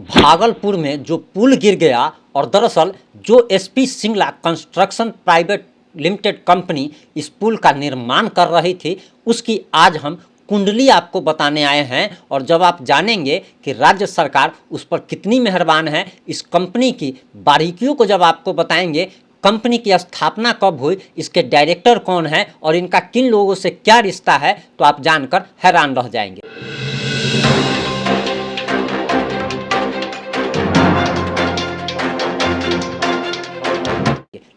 भागलपुर में जो पुल गिर गया और दरअसल जो SP Singla construction private limited company इस पुल का निर्माण कर रही थी, उसकी आज हम कुंडली आपको बताने आए हैं। और जब आप जानेंगे कि राज्य सरकार उस पर कितनी मेहरबान है, इस कंपनी की बारीकियों को जब आपको बताएंगे, कंपनी की स्थापना कब हुई, इसके डायरेक्टर कौन है और इनका किन लोगों से क्या रिश्ता है, तो आप जानकर हैरान रह जाएंगे।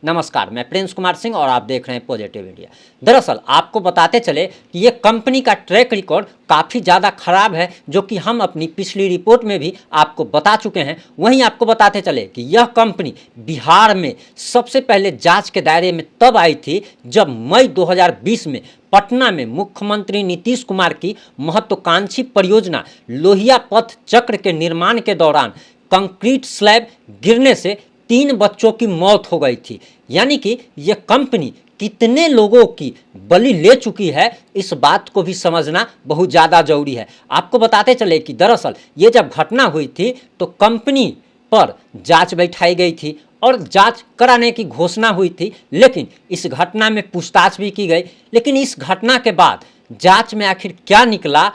नमस्कार, मैं प्रिंस कुमार सिंह और आप देख रहे हैं पॉजिटिव इंडिया। दरअसल आपको बताते चले कि ये कंपनी का ट्रैक रिकॉर्ड काफ़ी ज़्यादा खराब है, जो कि हम अपनी पिछली रिपोर्ट में भी आपको बता चुके हैं। वहीं आपको बताते चले कि यह कंपनी बिहार में सबसे पहले जांच के दायरे में तब आई थी जब मई 2020 में पटना में मुख्यमंत्री नीतीश कुमार की महत्वाकांक्षी परियोजना लोहिया पथ चक्र के निर्माण के दौरान कंक्रीट स्लैब गिरने से 3 बच्चों की मौत हो गई थी। यानी कि यह कंपनी कितने लोगों की बलि ले चुकी है, इस बात को भी समझना बहुत ज़्यादा जरूरी है। आपको बताते चले कि दरअसल ये जब घटना हुई थी तो कंपनी पर जांच बैठाई गई थी और जांच कराने की घोषणा हुई थी, लेकिन इस घटना में पूछताछ भी की गई। लेकिन इस घटना के बाद जांच में आखिर क्या निकला,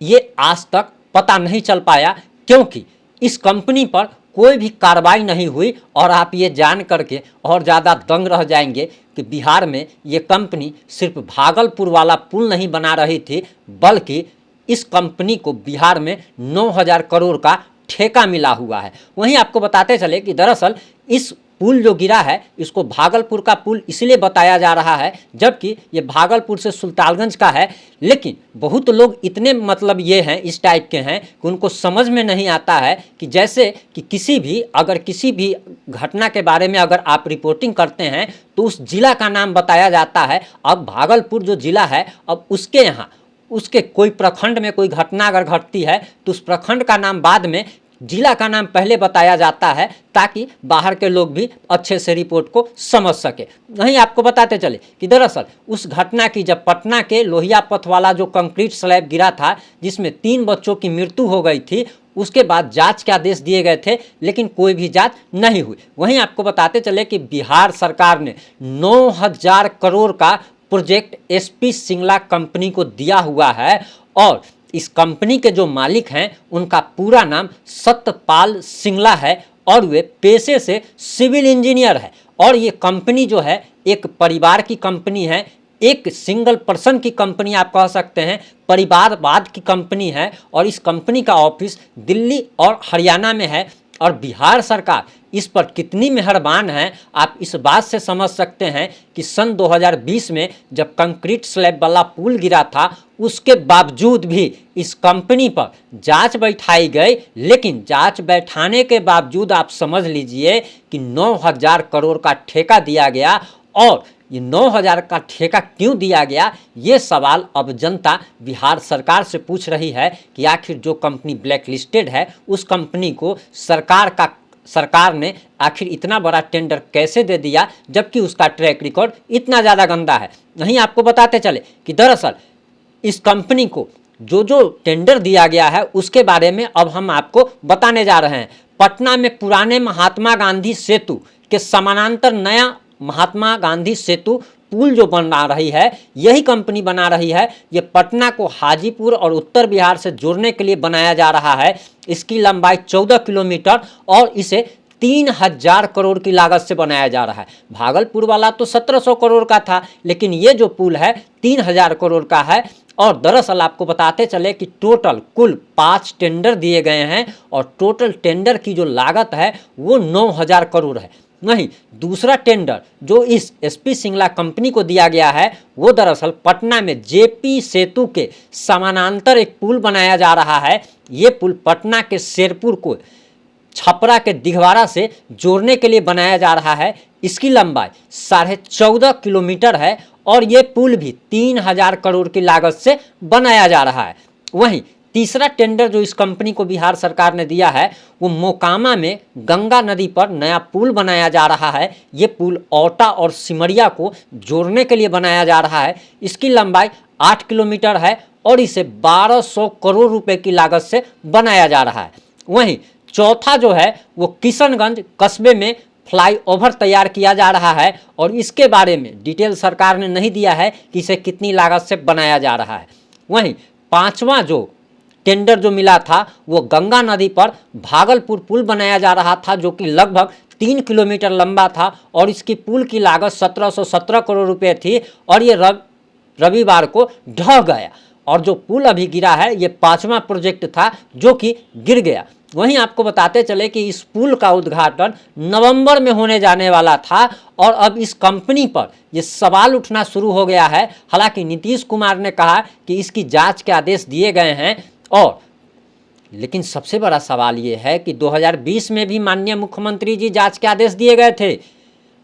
ये आज तक पता नहीं चल पाया, क्योंकि इस कंपनी पर कोई भी कार्रवाई नहीं हुई। और आप ये जान करके और ज़्यादा दंग रह जाएंगे कि बिहार में ये कंपनी सिर्फ भागलपुर वाला पुल नहीं बना रही थी, बल्कि इस कंपनी को बिहार में 9,000 करोड़ का ठेका मिला हुआ है। वहीं आपको बताते चले कि दरअसल इस पुल जो गिरा है, इसको भागलपुर का पुल इसलिए बताया जा रहा है जबकि ये भागलपुर से सुल्तानगंज का है। लेकिन बहुत लोग इतने ये हैं, इस टाइप के हैं कि उनको समझ में नहीं आता है कि जैसे कि किसी भी घटना के बारे में अगर आप रिपोर्टिंग करते हैं तो उस जिला का नाम बताया जाता है। अब भागलपुर जो जिला है, अब उसके यहाँ उसके कोई प्रखंड में कोई घटना अगर घटती है तो उस प्रखंड का नाम बाद में, जिला का नाम पहले बताया जाता है, ताकि बाहर के लोग भी अच्छे से रिपोर्ट को समझ सके। वहीं आपको बताते चले कि दरअसल उस घटना की जब पटना के लोहिया पथ वाला जो कंक्रीट स्लैब गिरा था, जिसमें 3 बच्चों की मृत्यु हो गई थी, उसके बाद जांच के आदेश दिए गए थे, लेकिन कोई भी जांच नहीं हुई। वहीं आपको बताते चले कि बिहार सरकार ने 9,000 करोड़ का प्रोजेक्ट एसपी सिंगला कंपनी को दिया हुआ है। और इस कंपनी के जो मालिक हैं, उनका पूरा नाम सत्यपाल सिंगला है और वे पेशे से सिविल इंजीनियर है। और ये कंपनी जो है एक परिवार की कंपनी है, एक सिंगल पर्सन की कंपनी आप कह सकते हैं, परिवारवाद की कंपनी है। और इस कंपनी का ऑफिस दिल्ली और हरियाणा में है। और बिहार सरकार इस पर कितनी मेहरबान है, आप इस बात से समझ सकते हैं कि सन 2020 में जब कंक्रीट स्लैब वाला पुल गिरा था, उसके बावजूद भी इस कंपनी पर जांच बैठाई गई। लेकिन जांच बैठाने के बावजूद आप समझ लीजिए कि 9,000 करोड़ का ठेका दिया गया। और ये 9,000 का ठेका क्यों दिया गया, ये सवाल अब जनता बिहार सरकार से पूछ रही है कि आखिर जो कंपनी ब्लैक लिस्टेड है, उस कंपनी को सरकार ने आखिर इतना बड़ा टेंडर कैसे दे दिया, जबकि उसका ट्रैक रिकॉर्ड इतना ज़्यादा गंदा है। वहीं आपको बताते चले कि दरअसल इस कंपनी को जो टेंडर दिया गया है, उसके बारे में अब हम आपको बताने जा रहे हैं। पटना में पुराने महात्मा गांधी सेतु के समानांतर नया महात्मा गांधी सेतु पुल जो बना रही है, यही कंपनी बना रही है। ये पटना को हाजीपुर और उत्तर बिहार से जोड़ने के लिए बनाया जा रहा है। इसकी लंबाई 14 किलोमीटर और इसे 3,000 करोड़ की लागत से बनाया जा रहा है। भागलपुर वाला तो 1700 करोड़ का था, लेकिन ये जो पुल है 3,000 करोड़ का है। और दरअसल आपको बताते चले कि टोटल कुल 5 टेंडर दिए गए हैं और टोटल टेंडर की जो लागत है वो 9,000 करोड़ है। वहीं दूसरा टेंडर जो इस एसपी सिंगला कंपनी को दिया गया है, वो दरअसल पटना में जेपी सेतु के समानांतर एक पुल बनाया जा रहा है। ये पुल पटना के शेरपुर को छपरा के दिघवारा से जोड़ने के लिए बनाया जा रहा है। इसकी लंबाई 14.5 किलोमीटर है और ये पुल भी 3,000 करोड़ की लागत से बनाया जा रहा है। वहीं तीसरा टेंडर जो इस कंपनी को बिहार सरकार ने दिया है, वो मोकामा में गंगा नदी पर नया पुल बनाया जा रहा है। ये पुल औटा और सिमरिया को जोड़ने के लिए बनाया जा रहा है। इसकी लंबाई 8 किलोमीटर है और इसे 1,200 करोड़ रुपए की लागत से बनाया जा रहा है। वहीं चौथा जो है वो किशनगंज कस्बे में फ्लाईओवर तैयार किया जा रहा है और इसके बारे में डिटेल सरकार ने नहीं दिया है कि इसे कितनी लागत से बनाया जा रहा है। वहीं पांचवा जो टेंडर जो मिला था वो गंगा नदी पर भागलपुर पुल बनाया जा रहा था, जो कि लगभग 3 किलोमीटर लंबा था और इसकी पुल की लागत 1717 करोड़ रुपए थी और ये रविवार को ढह गया। और जो पुल अभी गिरा है ये पांचवा प्रोजेक्ट था जो कि गिर गया। वहीं आपको बताते चले कि इस पुल का उद्घाटन नवंबर में होने जाने वाला था और अब इस कंपनी पर ये सवाल उठना शुरू हो गया है। हालांकि नीतीश कुमार ने कहा कि इसकी जांच के आदेश दिए गए हैं और लेकिन सबसे बड़ा सवाल ये है कि 2020 में भी माननीय मुख्यमंत्री जी जांच के आदेश दिए गए थे।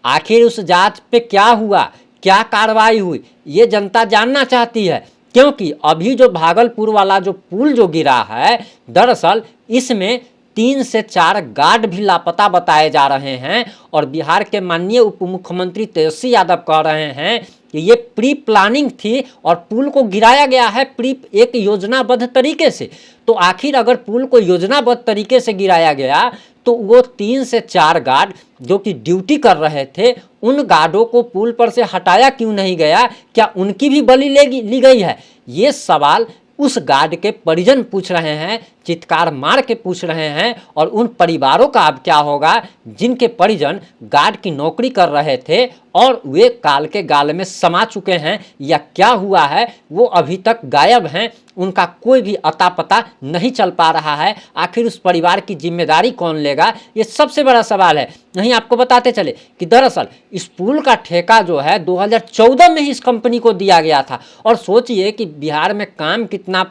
आखिर उस जांच पे क्या हुआ, क्या कार्रवाई हुई, ये जनता जानना चाहती है। क्योंकि अभी जो भागलपुर वाला जो पुल जो गिरा है, दरअसल इसमें 3 से 4 गार्ड भी लापता बताए जा रहे हैं और बिहार के माननीय उप मुख्यमंत्री तेजस्वी यादव कह रहे हैं कि ये प्री प्लानिंग थी और पुल को गिराया गया है एक योजनाबद्ध तरीके से। तो आखिर अगर पुल को योजनाबद्ध तरीके से गिराया गया तो वो 3 से 4 गार्ड जो कि ड्यूटी कर रहे थे, उन गार्डों को पुल पर से हटाया क्यों नहीं गया? क्या उनकी भी बलि ली गई है? ये सवाल उस गार्ड के परिजन पूछ रहे हैं, चित्कार मार के पूछ रहे हैं। और उन परिवारों का अब क्या होगा जिनके परिजन गार्ड की नौकरी कर रहे थे और वे काल के गाल में समा चुके हैं, या क्या हुआ है वो अभी तक गायब हैं, उनका कोई भी अता पता नहीं चल पा रहा है। आखिर उस परिवार की जिम्मेदारी कौन लेगा, ये सबसे बड़ा सवाल है। नहीं, आपको बताते चले कि दरअसल इस पुल का ठेका जो है 2014 में ही इस कंपनी को दिया गया था। और सोचिए कि बिहार में काम कितना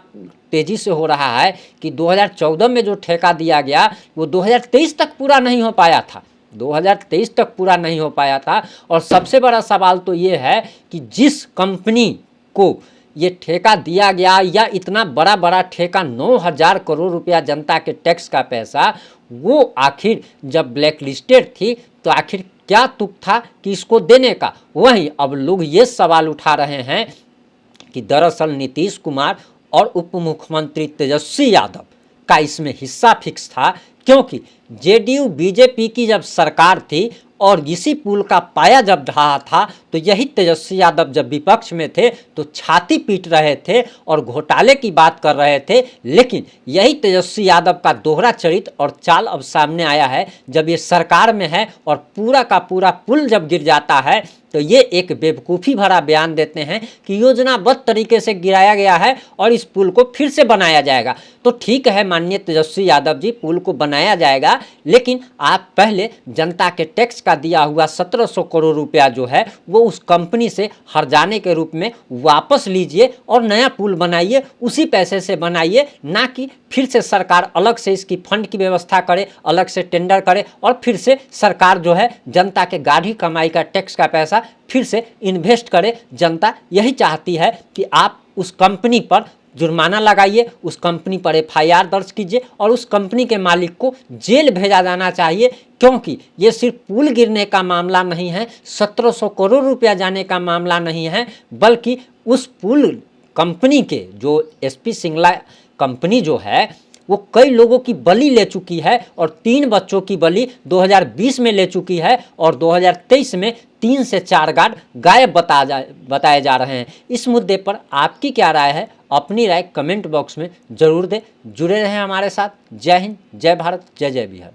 तेजी से हो रहा है कि 2014 में जो ठेका दिया गया वो 2023 तक पूरा नहीं हो पाया था, 2023 तक पूरा नहीं हो पाया था। और सबसे बड़ा सवाल तो ये है कि जिस कंपनी को ये ठेका दिया गया, या इतना बड़ा बड़ा ठेका 9,000 करोड़ रुपया जनता के टैक्स का पैसा, वो आखिर जब ब्लैक लिस्टेड थी तो आखिर क्या तुक था कि इसको देने का? वहीं अब लोग ये सवाल उठा रहे हैं कि दरअसल नीतीश कुमार और उप मुख्यमंत्री तेजस्वी यादव का इसमें हिस्सा फिक्स था, क्योंकि जेडीयू बीजेपी की जब सरकार थी और इसी पुल का पाया जब ढहा था तो यही तेजस्वी यादव जब विपक्ष में थे तो छाती पीट रहे थे और घोटाले की बात कर रहे थे। लेकिन यही तेजस्वी यादव का दोहरा चरित्र और चाल अब सामने आया है जब ये सरकार में है और पूरा का पूरा पुल जब गिर जाता है तो ये एक बेवकूफ़ी भरा बयान देते हैं कि योजनाबद्ध तरीके से गिराया गया है और इस पुल को फिर से बनाया जाएगा। तो ठीक है माननीय तेजस्वी यादव जी, पुल को बनाया जाएगा, लेकिन आप पहले जनता के टैक्स का दिया हुआ 1700 करोड़ रुपया जो है वो उस कंपनी से हर्जाने के रूप में वापस लीजिए और नया पुल बनाइए, उसी पैसे से बनाइए, ना कि फिर से सरकार अलग से इसकी फंड की व्यवस्था करे, अलग से टेंडर करे और फिर से सरकार जो है जनता के गाढ़ी कमाई का टैक्स का पैसा फिर से इन्वेस्ट करे। जनता यही चाहती है कि आप उस कंपनी पर जुर्माना लगाइए, उस कंपनी पर एफआईआर दर्ज कीजिए और उस कंपनी के मालिक को जेल भेजा जाना चाहिए, क्योंकि ये सिर्फ पुल गिरने का मामला नहीं है, 1700 करोड़ रुपया जाने का मामला नहीं है, बल्कि उस पुल कंपनी के जो एसपी सिंगला कंपनी जो है वो कई लोगों की बलि ले चुकी है और 3 बच्चों की बलि 2020 में ले चुकी है और 2023 में 3 से 4 गार्ड गायब बताए जा रहे हैं। इस मुद्दे पर आपकी क्या राय है? अपनी राय कमेंट बॉक्स में जरूर दें। जुड़े रहें हमारे साथ। जय हिंद, जय भारत, जय जय बिहार।